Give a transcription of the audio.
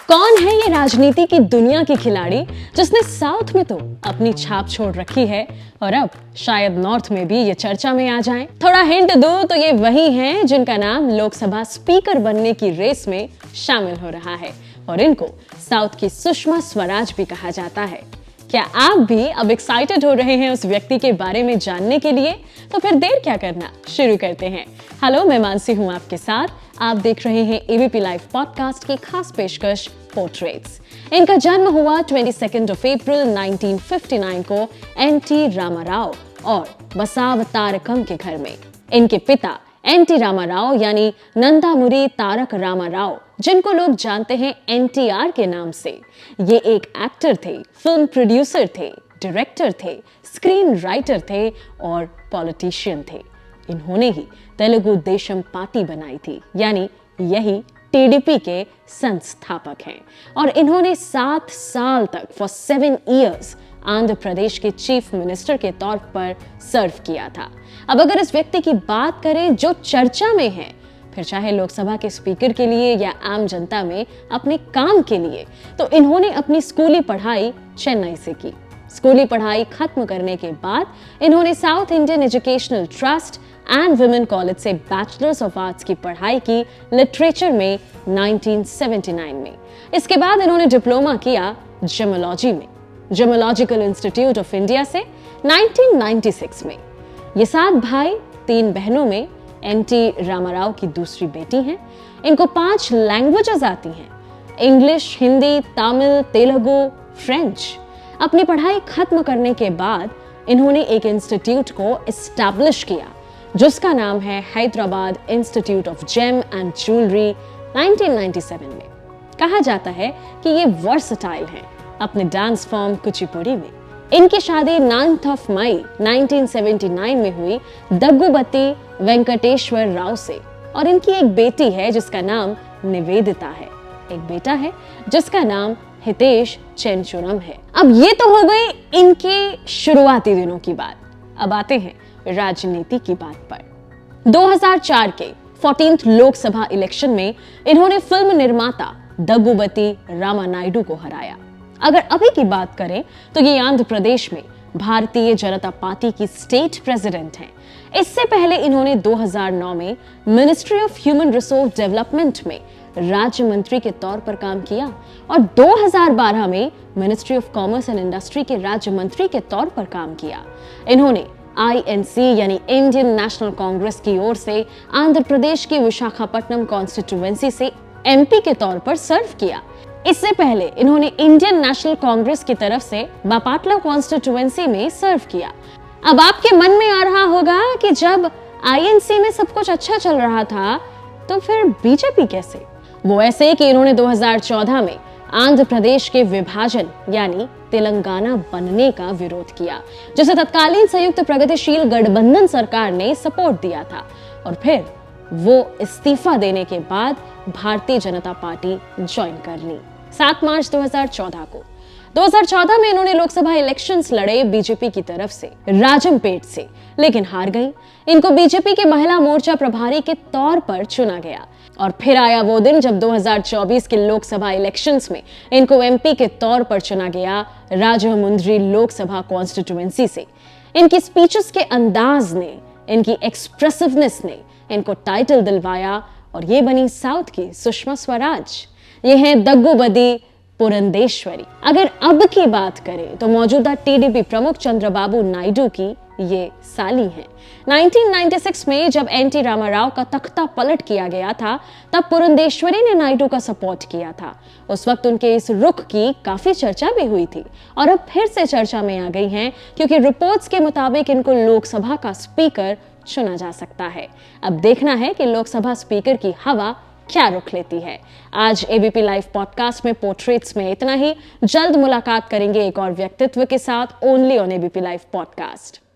कौन है ये राजनीति की दुनिया की खिलाड़ी जिसने साउथ में तो अपनी छाप छोड़ रखी है और अब शायद नॉर्थ में भी ये चर्चा में आ जाएं? थोड़ा हिंट दूं तो ये वही हैं जिनका नाम लोकसभा स्पीकर बनने की रेस में शामिल हो रहा है और इनको साउथ की सुषमा स्वराज भी कहा जाता है। क्या आप भी अब एक्साइटेड हो रहे हैं उस व्यक्ति के बारे में जानने के लिए? तो फिर देर क्या करना, शुरू करते हैं। हेलो, मैं मानसी हूं आपके साथ। आप देख रहे हैं एबीपी लाइव पॉडकास्ट की खास पेशकश पोर्ट्रेट्स। इनका जन्म हुआ 22 अप्रैल 1959 को एनटी रामाराव और बसावतारकम के घर में। इनके पिता एनटी रामाराव यानी नंदामुरी तारक रामाराव, जिनको लोग जानते हैं एनटीआर के नाम से, ये एक एक्टर थे, फिल्म प्रोड्यूसर थे, डायरेक्टर थे, स्क्रीन राइटर थे और पॉलिटिशियन थे। इन्होंने ही तेलुगु देशम पार्टी बनाई थी, यानी यही टीडीपी के संस्थापक हैं और इन्होंने 7 साल तक फॉर 7 इयर्स आंध्र प्रदेश के चीफ मिनिस्टर के तौर पर सर्व किया था। अब अगर इस व्यक्ति की बात करें जो चर्चा में है, फिर चाहे लोकसभा के स्पीकर के लिए या आम जनता में अपने काम के लिए, तो इन्होंने अपनी स्कूली पढ़ाई चेन्नई से की। स्कूली पढ़ाई खत्म करने के बाद इन्होंने south Indian educational trust and women college से बैचलर्स ऑफ आर्ट्स की पढ़ाई की लिटरेचर में 1979 में। इसके बाद इन्होंने डिप्लोमा किया जियोलॉजी में, जियोलॉजिकल इंस्टीट्यूट ऑफ इंडिया से 1996 में। ये 7 भाई 3 बहनों में एनटी रामाराव की दूसरी बेटी हैं। इनको 5 लैंग्वेजेस आती हैं, इंग्लिश, हिंदी, तमिल, तेलुगु, फ्रेंच। अपनी पढ़ाई खत्म करने के बाद इन्होंने एक इंस्टीट्यूट को एस्टैब्लिश किया जिसका नाम है Hyderabad Institute of Gem and Jewellery 1997 में। कहा जाता है कि ये वर्सटाइल हैं अपने डांस फॉर्म कुचिपुड़ी में। इनकी शादी 9 मई 1979 में हुई दग्गुबती वेंकटेश्वर राव से और इनकी एक बेटी है जिसका नाम निवेदिता है। एक बेटा है जिसका नाम हितेश चेंचुरम है। अब ये तो हो गई इनके शुरुआती दिनों की बात। अब आते हैं राजनीति की बात पर। 2004 के 14th लोकसभा इलेक्शन में इन्होंने फिल्म निर्माता दग्गुबती रामानायडू को हराया। अगर अभी की बात करें तो ये आंध्र प्रदेश में भारतीय जनता पार्टी की स्टेट प्रेसिडेंट हैं। इससे पहले इन्होंने 2009 में ministry of human resource development में राज्य मंत्री के तौर पर काम किया और 2012 में ministry of commerce and industry के राज्य मंत्री के तौर पर काम किया। इन्होंने आईएनसी यानी इंडियन नेशनल कांग्रेस की ओर से आंध्र प्रदेश की विशाखापट्टनम कॉन्स्टिट्यूएंसी से एमपी के तौर पर सर्व किया। इससे पहले इन्होंने इंडियन नेशनल कांग्रेस की तरफ से बापाटला कॉन्स्टिट्यूएंसी में सर्व किया। अब आपके मन में आ रहा होगा कि जब आईएनसी में सब कुछ अच्छा चल रहा था तो फिर बीजेपी कैसे? वो ऐसे कि इन्होंने 2014 में आंध्र प्रदेश के विभाजन यानी तेलंगाना बनने का विरोध किया, जिसे तत्कालीन संयुक्त प्रगतिशील गठबंधन सरकार ने सपोर्ट दिया था और फिर वो इस्तीफा देने के बाद भारतीय जनता पार्टी ज्वाइन कर ली 7 मार्च 2014 को। 2014 में इन्होंने लोकसभा इलेक्शंस लड़े बीजेपी की तरफ से राजमपेट से, लेकिन हार गई। इनको बीजेपी के महिला मोर्चा प्रभारी के तौर पर चुना गया और फिर आया वो दिन जब 2024 के लोकसभा इलेक्शंस में इनको एमपी के तौर पर चुना गया राजमुंद्री लोकसभा कॉन्स्टिट्यूएंसी से। इनकी स्पीचेस के अंदाज ने, इनकी एक्सप्रेसिवनेस ने इनको टाइटल दिलवाया और ये बनी साउथ की सुषमा स्वराज। ये हैं दग्गुबती पुरंदेश्वरी। अगर अब की बात करें तो मौजूदा टीडीपी प्रमुख चंद्रबाबू नायडू की ये साली हैं। 1996 में जब एनटी रामाराव का तख्ता पलट किया गया था तब पुरंदेश्वरी ने नायडू का सपोर्ट किया था। उस वक्त उनके इस रुख की काफी चर्चा भी हुई थी और अब फिर से चर्चा में आ गई हैं क्योंकि रिपोर्ट्स के मुताबिक इनको लोकसभा का स्पीकर चुना जा सकता है। अब देखना है कि लोकसभा स्पीकर की हवा क्या रुख लेती है। आज एबीपी लाइव पॉडकास्ट में पोर्ट्रेट्स में इतना ही। जल्द मुलाकात करेंगे एक और व्यक्तित्व के साथ, only on ABP live podcast.